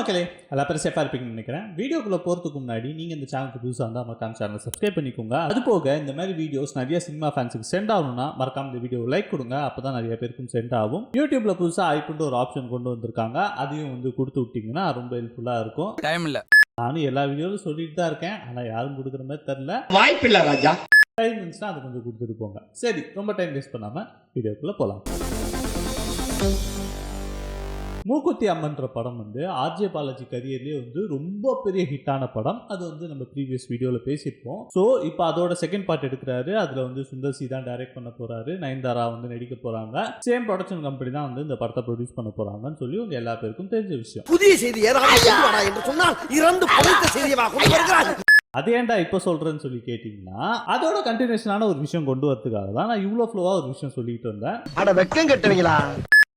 மக்களே எல்லா பேரும் சேஃபாக இருப்பீங்கன்னு நினைக்கிறேன். வீடியோக்குள்ளே போகிறதுக்கு முன்னாடி நீங்கள் இந்த சேனலுக்கு புதுசாக இருந்தால் மறக்காம சேனலை சப்ஸ்கிரைப் பண்ணிக்கோங்க. அது போக இந்த மாதிரி வீடியோஸ் நிறைய சினிமா ஃபேன்ஸுக்கு சென்ட் ஆகணும்னா மறக்காம இந்த வீடியோ லைக் கொடுங்க. அப்போ தான் நிறைய பேருக்கும் சென்ட் ஆகும். யூடியூப்ல புதுசாக ஐப்புன்ட்டு ஒரு ஆப்ஷன் கொண்டு வந்திருக்காங்க. அதையும் வந்து கொடுத்து விட்டிங்கன்னா ரொம்ப ஹெல்ப்ஃபுல்லாக இருக்கும். டைம் இல்லை, நானும் எல்லா வீடியோவும் சொல்லிட்டு தான் இருக்கேன். ஆனால் யாரும் கொடுக்குற மாதிரி தெரில. வாய்ப்பில்லை ராஜா. டைம் இருந்துச்சுன்னா அதை கொஞ்சம் கொடுத்துட்டு போங்க. சரி, ரொம்ப டைம் வேஸ்ட் பண்ணாமல் வீடியோக்குள்ளே போகலாம். மூக்குத்தி அம்மன்ற படம் வந்து ஆர்ஜே பாலாஜி கரியர்லேயே வந்து ரொம்ப பெரிய ஹிட்டான படம். அது வந்து நம்ம ப்ரீவியஸ் வீடியோவில் பேசியிருப்போம். ஸோ இப்போ அதோட செகண்ட் பார்ட் எடுக்கிறாரு. அதில் வந்து சுந்தர் சி தான் டைரக்ட் பண்ண போறாரு, நயன்தாரா வந்து நடிக்க போறாங்க. சேம் ப்ரொடக்ஷன் கம்பெனி தான் வந்து இந்த படத்தை ப்ரொடியூஸ் பண்ண போறாங்கன்னு சொல்லி உங்க எல்லா பேருக்கும் தெரிஞ்ச விஷயம். புதிய செய்தி என்று சொன்னால் இறந்து பழைத்த செய்தியாக கொண்டு வருகிறார். அது ஏன்டா இப்போ சொல்றேன்னு சொல்லி கேட்டீங்கன்னா, அதோட கண்டினியூஷனான ஒரு விஷயம் கொண்டு வரதுக்காக தான் நான் இவ்வளோ ஃப்ளோவா ஒரு விஷயம் சொல்லிட்டு இருந்தேன். அட வெக்கம் கட்டுவீங்களா?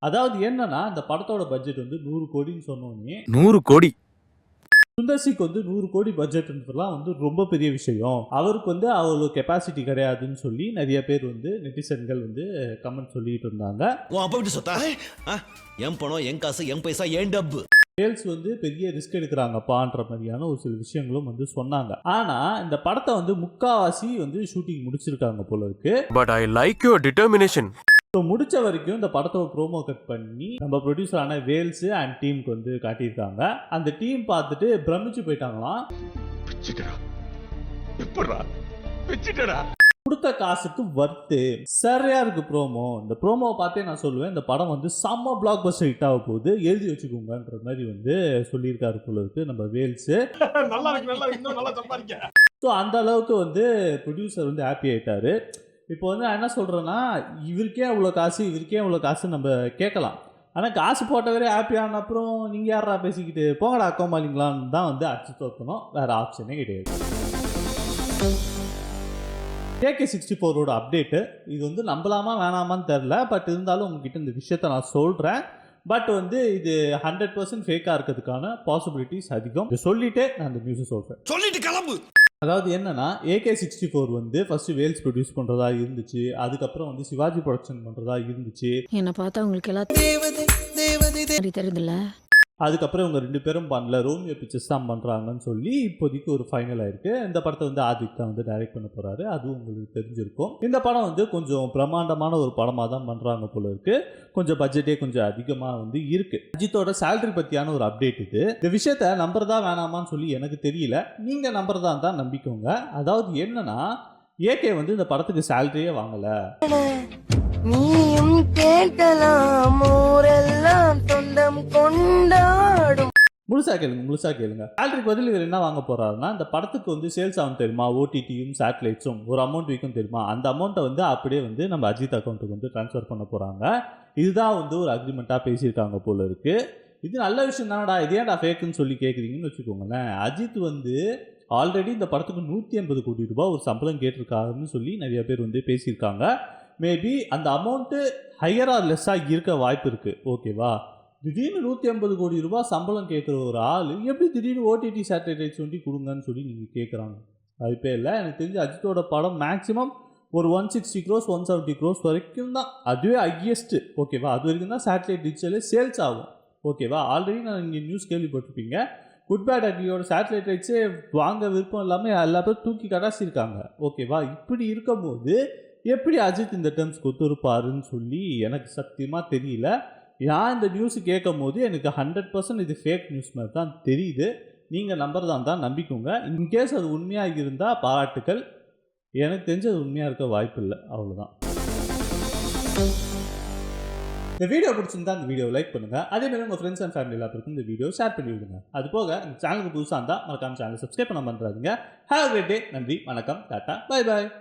அதாவது என்னன்னா, இந்த படத்தோட பட்ஜெட் வந்து 100 கோடின்னு சொன்னோன்னே 100 கோடி சுந்தர்சிக்கு வந்து 100 கோடி பட்ஜெட்ன்றதுலாம் வந்து ரொம்ப பெரிய விஷயம். அவருக்கு வந்து அவ்வளோ கெப்பாசிட்டி கிடையாதுன்னு சொல்லி நிறைய பேர் வந்து நெட்டிசன்கள் வந்து கமெண்ட் சொல்லிட்டு இருந்தாங்க. என் பணம், என் காசு, என் பைசா, என் டப்பு. சேல்ஸ் வந்து பெரிய ரிஸ்க் எடுக்கிறாங்கப்பான்ற மாதிரியான ஒரு சில விஷயங்களும் வந்து சொன்னாங்க. ஆனா இந்த படத்தை வந்து முக்காவாசி வந்து ஷூட்டிங் முடிச்சிருக்காங்க போல இருக்கு. But I like your determination. So முடிச்ச வரைக்கும் இந்த படத்தோட ப்ரோமோ கட் பண்ணி நம்ம ப்ரொடியூசரான வேல்ஸ் அண்ட் டீமுக்கு வந்து காட்டியிருக்காங்க. அந்த டீம் பார்த்துட்டு பிரமிச்சு போயிட்டாங்களாம். கொடுத்த காசுக்கு வர்த்து சரியா இருக்கு ப்ரோமோ. இந்த ப்ரோமோவை பார்த்தே நான் சொல்லுவேன், இந்த படம் வந்து செம்ம பிளாக் பஸ்டர் ஹிட் ஆக போகுது, எழுதி வச்சுக்கோங்கன்ற மாதிரி வந்து சொல்லியிருக்காரு போல இருக்கு நம்ம வேல்ஸ். ஸோ அந்த அளவுக்கு வந்து ப்ரொடியூசர் வந்து ஹாப்பி ஆயிட்டாரு. இப்போ வந்து நான் என்ன சொல்கிறேன்னா, இவருக்கே அவ்வளோ காசு, இவருக்கே அவ்வளோ காசு நம்ம கேட்கலாம். ஆனால் காசு போட்டவரே ஹாப்பியான அப்புறம் நீங்கள் யாரா பேசிக்கிட்டு போங்கடா அக்கோமாலிங்களான்னு தான் வந்து அடிச்சு தோற்றணும். வேறு ஆப்ஷனே கிடையாது. AK64 அப்டேட்டு இது வந்து நம்பலாமா வேணாமான்னு தெரில. பட் இருந்தாலும் உங்ககிட்ட இந்த விஷயத்த நான் சொல்கிறேன். பட் வந்து இது 100% ஃபேக்காக இருக்கிறதுக்கான பாசிபிலிட்டிஸ் அதிகம். இதை சொல்லிட்டு நான் இந்த நியூஸை சொல்கிறேன். சொல்லிட்டு கிளம்பு. அதாவது என்னன்னா, AK64 வந்து ஃபர்ஸ்ட் வேல்ஸ் ப்ரொடியூஸ் பண்றதா இருந்துச்சு. அதுக்கப்புறம் வந்து சிவாஜி ப்ரொடக்ஷன் பண்றதா இருந்துச்சு. என்ன பார்த்தா உங்களுக்கு எல்லாம் தெரியுதுல்ல. அதுக்கப்புறம் இவங்க 2 பேரும் பண்ணல, ரோமியோ பிக்சர்ஸ் தான் பண்றாங்கன்னு சொல்லி இப்போதைக்கு ஒரு ஃபைனல் ஆயிருக்கு. இந்த படத்தை வந்து ஆதிக் தான் வந்து டைரக்ட் பண்ண போறாரு. அதுவும் உங்களுக்கு தெரிஞ்சிருக்கும். இந்த படம் வந்து கொஞ்சம் பிரம்மாண்டமான ஒரு படமா தான் பண்றாங்க போல இருக்கு. கொஞ்சம் பட்ஜெட்டே கொஞ்சம் அதிகமா வந்து இருக்கு. அஜித்தோட சேலரி பத்தியான ஒரு அப்டேட் இது. இந்த விஷயத்த நம்புறதா வேணாமான்னு சொல்லி எனக்கு தெரியல. நீங்க நம்புறதா தான் நம்பிக்கோங்க. அதாவது என்னன்னா, AK வந்து இந்த படத்துக்கு சேலரியே வாங்கல. நீயும் கேட்கலாம், ஊரெல்லாம் சொந்தம் கொண்டாடும். முழுசா கேளுங்க. சேலரிக்கு பதில் இவர் என்ன வாங்க போறாருன்னா, இந்த படத்துக்கு வந்து சேல்ஸ் ஆகும் தெரியுமா, OTTயும் சேட்டலைட்ஸும் ஒரு அமௌண்ட் விற்கும் தெரியுமா, அந்த அமௌண்ட்டை வந்து அப்படியே வந்து நம்ம அஜித் அக்கௌண்ட்டுக்கு வந்து ட்ரான்ஸ்ஃபர் பண்ண போறாங்க. இதுதான் வந்து ஒரு அக்ரிமெண்ட்டாக பேசியிருக்காங்க போல இருக்கு. இது நல்ல விஷயம் தானடா, இது ஏன்டா ஃபேக்குன்னு சொல்லி கேட்குறீங்கன்னு வச்சுக்கோங்களேன். அஜித் வந்து ஆல்ரெடி இந்த படத்துக்கு 150 கோடி ரூபாய் ஒரு சம்பளம் கேட்டிருக்காருன்னு சொல்லி நிறைய பேர் வந்து பேசியிருக்காங்க. மேபி அந்த அமௌண்ட்டு ஹையரா லெஸ்ஸாக இருக்க வாய்ப்பு இருக்குது. ஓகேவா? திடீர்னு 150 கோடி ரூபாய் சம்பளம் கேட்குற ஒரு ஆள் எப்படி திடீர்னு OTT சேட்டலைட் சொல்லி கொடுங்கன்னு சொல்லி நீங்கள் கேட்குறாங்க. வாய்ப்பே இல்லை. எனக்கு தெரிஞ்சு அஜித்தோட படம் மேக்ஸிமம் ஒரு 160 crores 170 crores வரைக்கும் தான், அதுவே ஹையஸ்ட்டு. ஓகேவா? அது வரைக்கும் தான் சேட்டலைட் டிஜிட்டலே சேல்ஸ் ஆகும். ஓகேவா? ஆல்ரெடி நான் இங்கே நியூஸ் கேள்விப்பட்டிருப்பீங்க. குட் பேட் அக்லியோட சேட்டலைட் ரைட்ஸே வாங்க விருப்பம் இல்லாமல் எல்லா பேரும் தூக்கி கடாசிருக்காங்க. ஓகேவா? இப்படி இருக்கும்போது எப்படி அஜித் இந்த டேர்ம்ஸ்க்கு ஒத்துருப்பாருன்னு சொல்லி எனக்கு சத்தியமாக தெரியல. நான் இந்த நியூஸு கேட்கும் போது எனக்கு 100% இது ஃபேக் நியூஸ் மாதிரி தான் தெரியுது. நீங்கள் நம்புறதான் தான் நம்பிக்கோங்க. இன்கேஸ் அது உண்மையாக இருந்தால் பாராட்டுக்கள். எனக்கு தெரிஞ்சு அது உண்மையாக இருக்க வாய்ப்பு இல்லை. அவ்வளோதான். இந்த வீடியோ பிடிச்சிருந்தா இந்த வீடியோ லைக் பண்ணுங்க. அதே மாதிரி உங்கள் ஃப்ரெண்ட்ஸ் அண்ட் ஃபேமிலி எல்லாருக்கும் இந்த வீடியோ ஷேர் பண்ணி விடுங்க. அது போக இந்த சேனலுக்கு புதுசாக இருந்தால் மறக்காம சேனல் சப்ஸ்கிரைப் பண்ண பண்ணுறாங்க. Have a great day. நன்றி, வணக்கம், டாட்டா, பை பாய்.